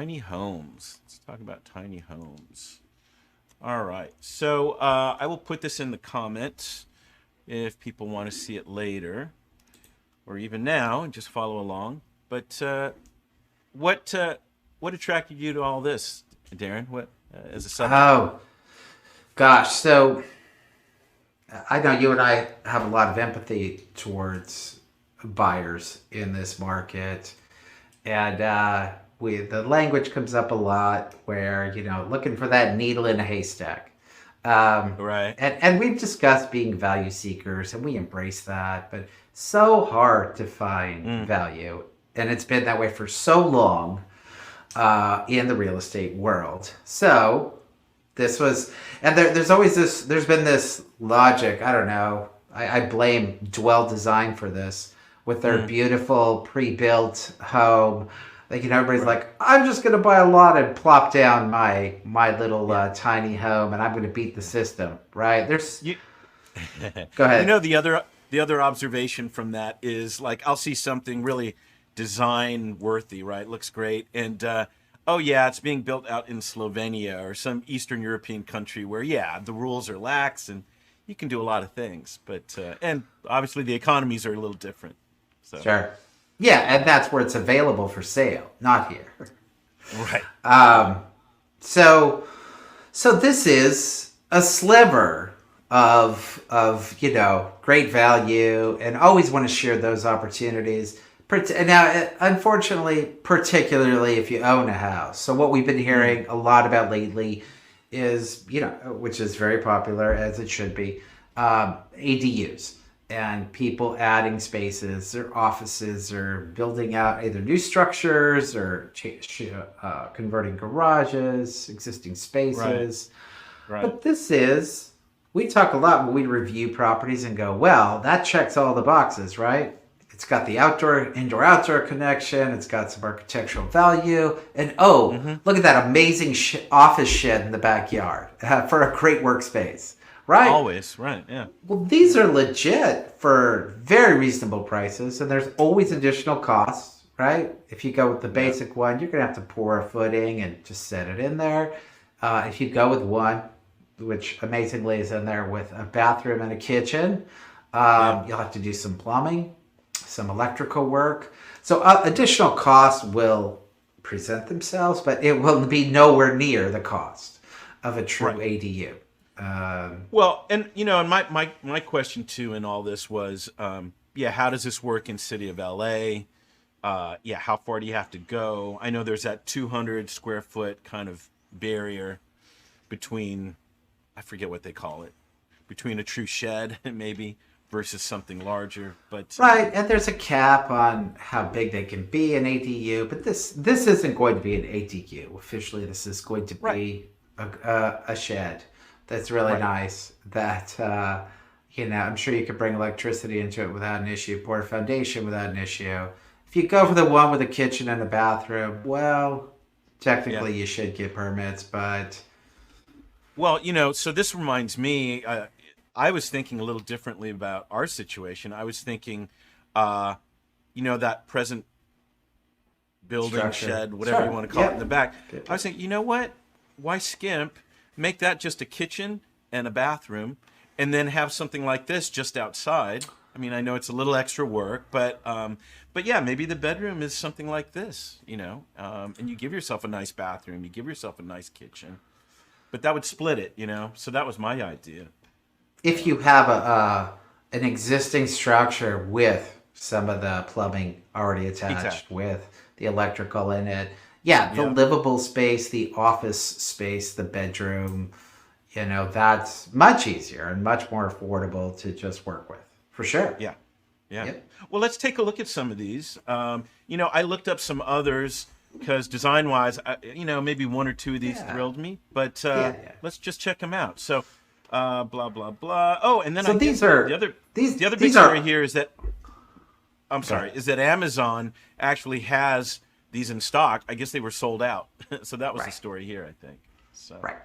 tiny homes. Let's talk about tiny homes. All right. So I will put this in the comments if people want to see it later or even now and just follow along. But what uh, what attracted you to all this, Darren? What as a subject? Oh gosh, so I know you and I have a lot of empathy towards buyers in this market, and we the language comes up a lot where looking for that needle in a haystack. Um, Right. and we've discussed being value seekers, and we embrace that, but so hard to find Mm, value, and it's been that way for so long in the real estate world. So this was, and there's been this logic. I don't know. I blame Dwell Design for this with their mm, beautiful pre-built home. Like, everybody's right. like, I'm just gonna buy a lot and plop down my little Yeah. tiny home, and I'm gonna beat the system. Right? There's You Go you ahead. know the other observation from that is like I'll see something really design worthy, right? Looks great, and oh yeah, it's being built out in Slovenia or some Eastern European country where yeah the rules are lax and you can do a lot of things, but and obviously the economies are a little different. So Sure. Yeah, and that's where it's available for sale, not here. right, So So this is a sliver of great value, and always want to share those opportunities. Now, unfortunately, particularly if you own a house. So what we've been mm, hearing a lot about lately is, which is very popular as it should be, ADUs and people adding spaces or offices or building out either new structures or converting garages, existing right, spaces. right, But we talk a lot when we review properties and go, well, that checks all the boxes, right? It's got the indoor outdoor connection. It's got some architectural value. And oh, hmm, look at that amazing office shed in the backyard for a great workspace, right? always right, yeah, Well, these are legit for very reasonable prices, and there's always additional costs, right? If you go with the yeah, basic one, you're going to have to pour a footing and just set it in there. If you go with one, which amazingly is in there with a bathroom and a kitchen, yeah, you'll have to do some plumbing, some electrical work. So additional costs will present themselves, but it will be nowhere near the cost of a true right. ADU. Um, Well, and and my question too in all this was, yeah, how does this work in city of LA? Yeah, how far do you have to go? I know there's that 200 square foot kind of barrier between, I forget what they call it, between a true shed maybe versus something larger. But Right, and there's a cap on how big they can be in ADU, but this isn't going to be an ADU. Officially, this is going to right, be a shed that's really right, nice. That I'm sure you could bring electricity into it without an issue, pour a foundation without an issue. If you go for the one with a kitchen and a bathroom, well, yeah. technically you should get permits, but Well, so this reminds me. I was thinking a little differently about our situation. I was thinking, uh, that present building, structure, shed, whatever you sure, want to call it in the yep. back. I was thinking, you know what? Why skimp? Make that just a kitchen and a bathroom, and then have something like this just outside. I mean, I know it's a little extra work, but yeah, maybe the bedroom is something like this, and you give yourself a nice bathroom, you give yourself a nice kitchen, but that would split it. So that was my idea. If you have an existing structure with some of the plumbing already attached Exactly. with the electrical in it, yeah, the Yeah. livable space, the office space, the bedroom, that's much easier and much more affordable to just work with, for sure. Yeah. Yeah. Yep. Well, let's take a look at some of these. I looked up some others because design wise, maybe one or two of these Yeah. thrilled me, but Yeah, yeah. let's just check them out. So, blah, blah, blah. Oh, and then So I guess these the are other, these the other big these story are here is that, I'm go ahead. sorry, is that Amazon actually has these in stock. I guess they were sold out. So that was the Right. story here, I think. So, Right.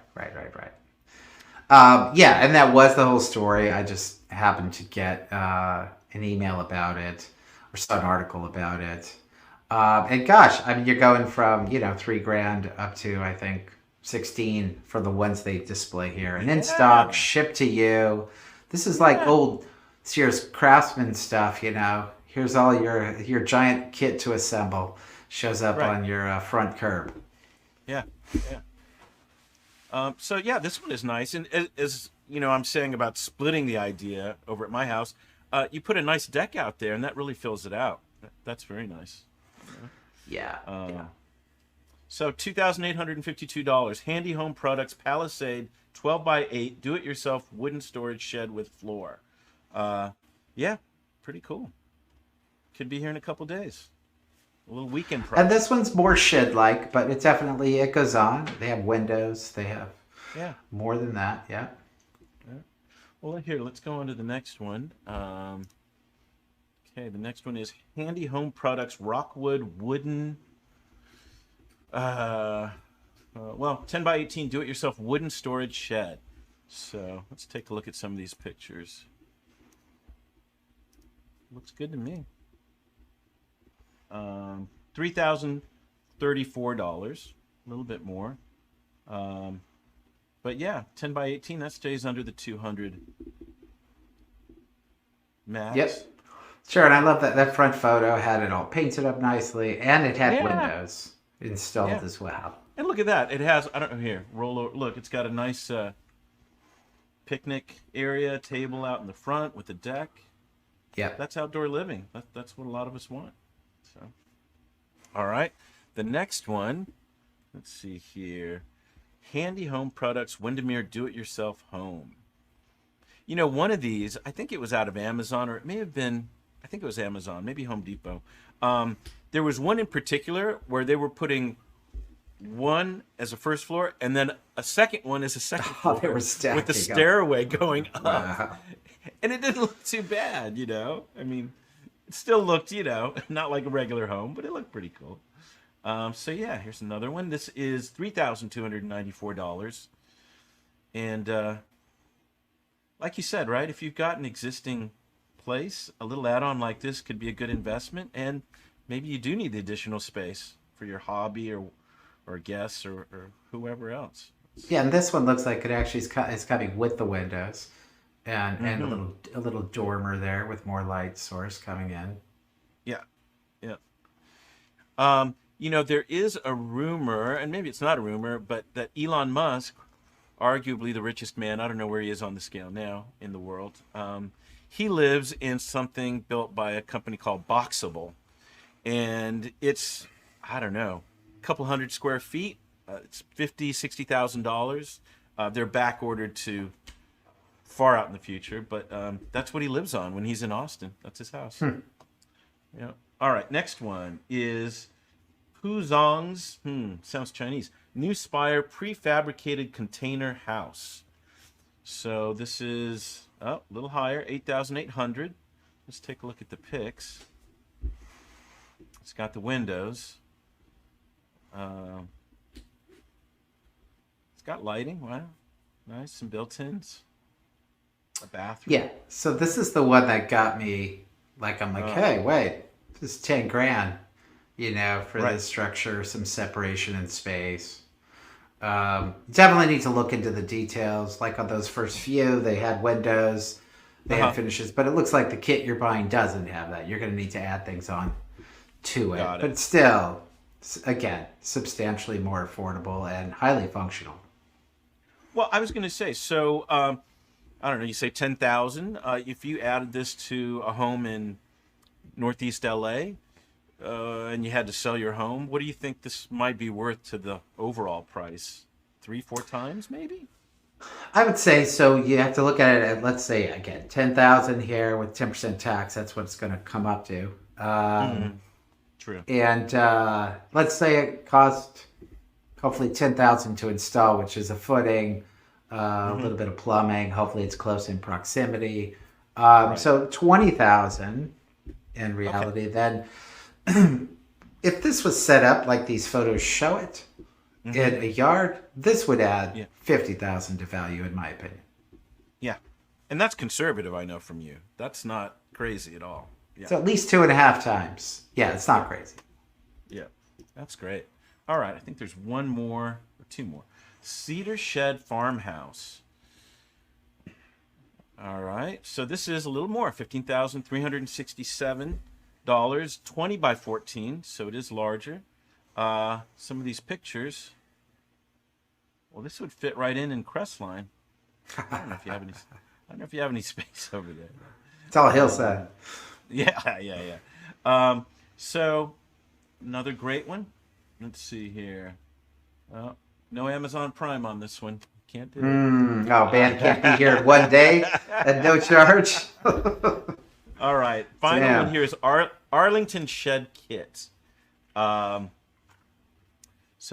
Yeah, and that was the whole story. I just happened to get an email about it or saw an article about it. And gosh, I mean, you're going from, $3,000 up to, I think, 16 for the ones they display here. And in stock, Yeah. shipped to you. This is like Yeah. old Sears Craftsman stuff. Here's all your giant kit to assemble. Shows up Right. on your front curb. Yeah. Yeah. So yeah, this one is nice. And as you know, I'm saying about splitting the idea over at my house. You put a nice deck out there, and that really fills it out. That's very nice. Yeah. Yeah. So $2,852. Handy Home Products Palisade 12 by 8 do-it-yourself wooden storage shed with floor. Yeah, pretty cool. Could be here in a couple days. A little weekend And project. this one's more shed-like, but it goes on. They have windows. They have Yeah. more than that. Yeah. Well, here, let's go on to the next one. Okay, the next one is Handy Home Products Rockwood Wooden. Well, 10 by 18 do-it-yourself wooden storage shed. So let's take a look at some of these pictures. Looks good to me. $3,034, a little bit more. But yeah, 10 by 18, that stays under the 200 max. Yep. Sure, and I love that front photo had it all painted up nicely, and it had Yeah. windows installed Yeah. as well. And look at that. It has, I don't know, here, roll over. Look, it's got a nice picnic area, table out in the front with a deck. Yep. That's outdoor living. That's what a lot of us want. So, all right. The next one, let's see here. Handy Home Products Windermere Do-It-Yourself Home. You know, one of these, I think it was out of Amazon, or it may have been, I think it was Amazon, maybe Home Depot. There was one in particular where they were putting one as a first floor and then a second one as a second Oh, floor they were with stacking the up. stairway going up. Wow. And it didn't look too bad, I mean, it still looked, not like a regular home, but it looked pretty cool. So yeah, here's another one. This is $3,294. And like you said, right? If you've got an existing place, a little add-on like this could be a good investment. And maybe you do need the additional space for your hobby or guests or whoever else. Yeah, and this one looks like it actually is coming with the windows, and a little dormer there with more light source coming in. Yeah, yeah. There is a rumor, and maybe it's not a rumor, but that Elon Musk, arguably the richest man, I don't know where he is on the scale now in the world, he lives in something built by a company called Boxable. And it's, I don't know, a couple hundred square feet. It's $50,000, $60,000. They're back ordered to far out in the future, but that's what he lives on when he's in Austin. That's his house. Yeah. All right. Next one is Puzong's, sounds Chinese, New Spire prefabricated container house. So this is a little higher, 8,800. Let's take a look at the pics. It's got the windows. It's got lighting. Wow, nice. Some built-ins. A bathroom. Yeah, so this is the one that got me. I'm like, hey, wait, this is 10 grand, for Right. this structure, some separation in space. Definitely need to look into the details. Like on those first few, they had windows, they had finishes, but it looks like the kit you're buying doesn't have that. You're going to need to add things on to it. Got it. But it's still, again, substantially more affordable and highly functional. Well, I was going to say, so I don't know. You say 10,000. If you added this to a home in Northeast LA, and you had to sell your home, what do you think this might be worth to the overall price? 3-4 times, maybe? I would say so. You have to look at it at, let's say, again, 10,000 here with 10% tax. That's what it's going to come up to. True. And let's say it cost hopefully 10,000 to install, which is a footing, a little bit of plumbing. Hopefully, it's close in proximity. So 20,000 in reality. Then, if this was set up like these photos show it in a yard, this would add 50,000 to value, in my opinion. Yeah. And that's conservative, I know from you. That's not crazy at all. Yeah. So at least 2.5 times. Yeah, it's not crazy. Yeah, that's great. All right, I think there's one more or two more. Cedar Shed Farmhouse. All right, so this is a little more, $15,367, 20 by 14, so it is larger. Some of these pictures. Well, this would fit right in Crestline. I don't know if you have any. I don't know if you have any space over there. It's all hillside. Yeah. So another great one. Let's see here. No Amazon Prime on this one. Can't do it. Oh, man, can't be here one day at no charge. All right. Final Damn. one here is Arlington Shed Kit. So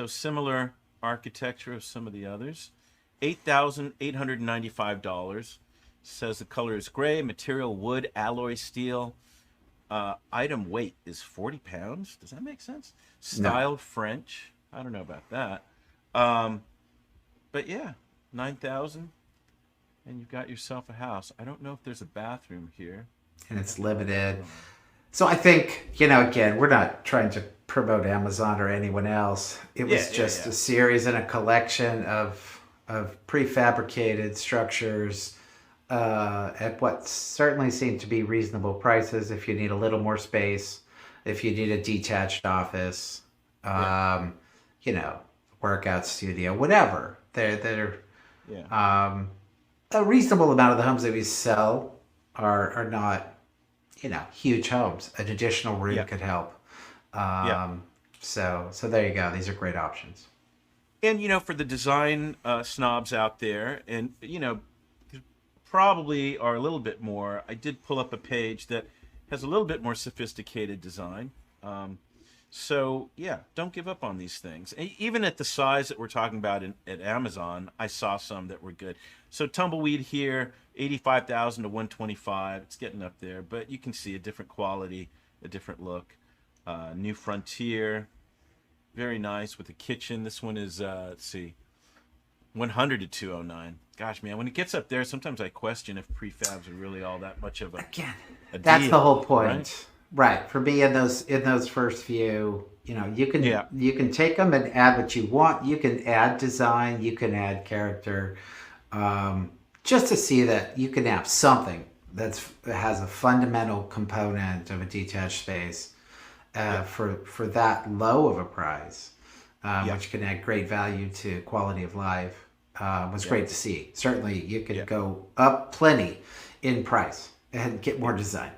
similar architecture of some of the others. $8,895. Says the color is gray, material wood, alloy steel. Item weight is 40 pounds. Does that make sense? Style French. I don't know about that. But yeah, 9,000, and you've got yourself a house. I don't know if there's a bathroom here. And it's limited. So I think, again, we're not trying to promote Amazon or anyone else. It was just a series and a collection of prefabricated structures at what certainly seemed to be reasonable prices if you need a little more space, if you need a detached office, workout studio, whatever. They're a reasonable amount of the homes that we sell are not, huge homes. An additional room could help. So there you go. These are great options. And, for the design snobs out there, and, probably are a little bit more, I did pull up a page that has a little bit more sophisticated design. So, yeah, don't give up on these things. Even at the size that we're talking about at Amazon, I saw some that were good. So Tumbleweed here, 85,000 to 125. It's getting up there, but you can see a different quality, a different look. New Frontier, very nice with a kitchen. This one is, let's see, 100 to 209. Gosh, man, when it gets up there, sometimes I question if prefabs are really all that much of a That's deal, the whole point. Right. For me, in those first few, you can take them and add what you want. You can add design. You can add character, just to see that you can have something that has a fundamental component of a detached space for that low of a price, which can add great value to quality of life. Was great to see. Certainly, you could go up plenty in price and get more design.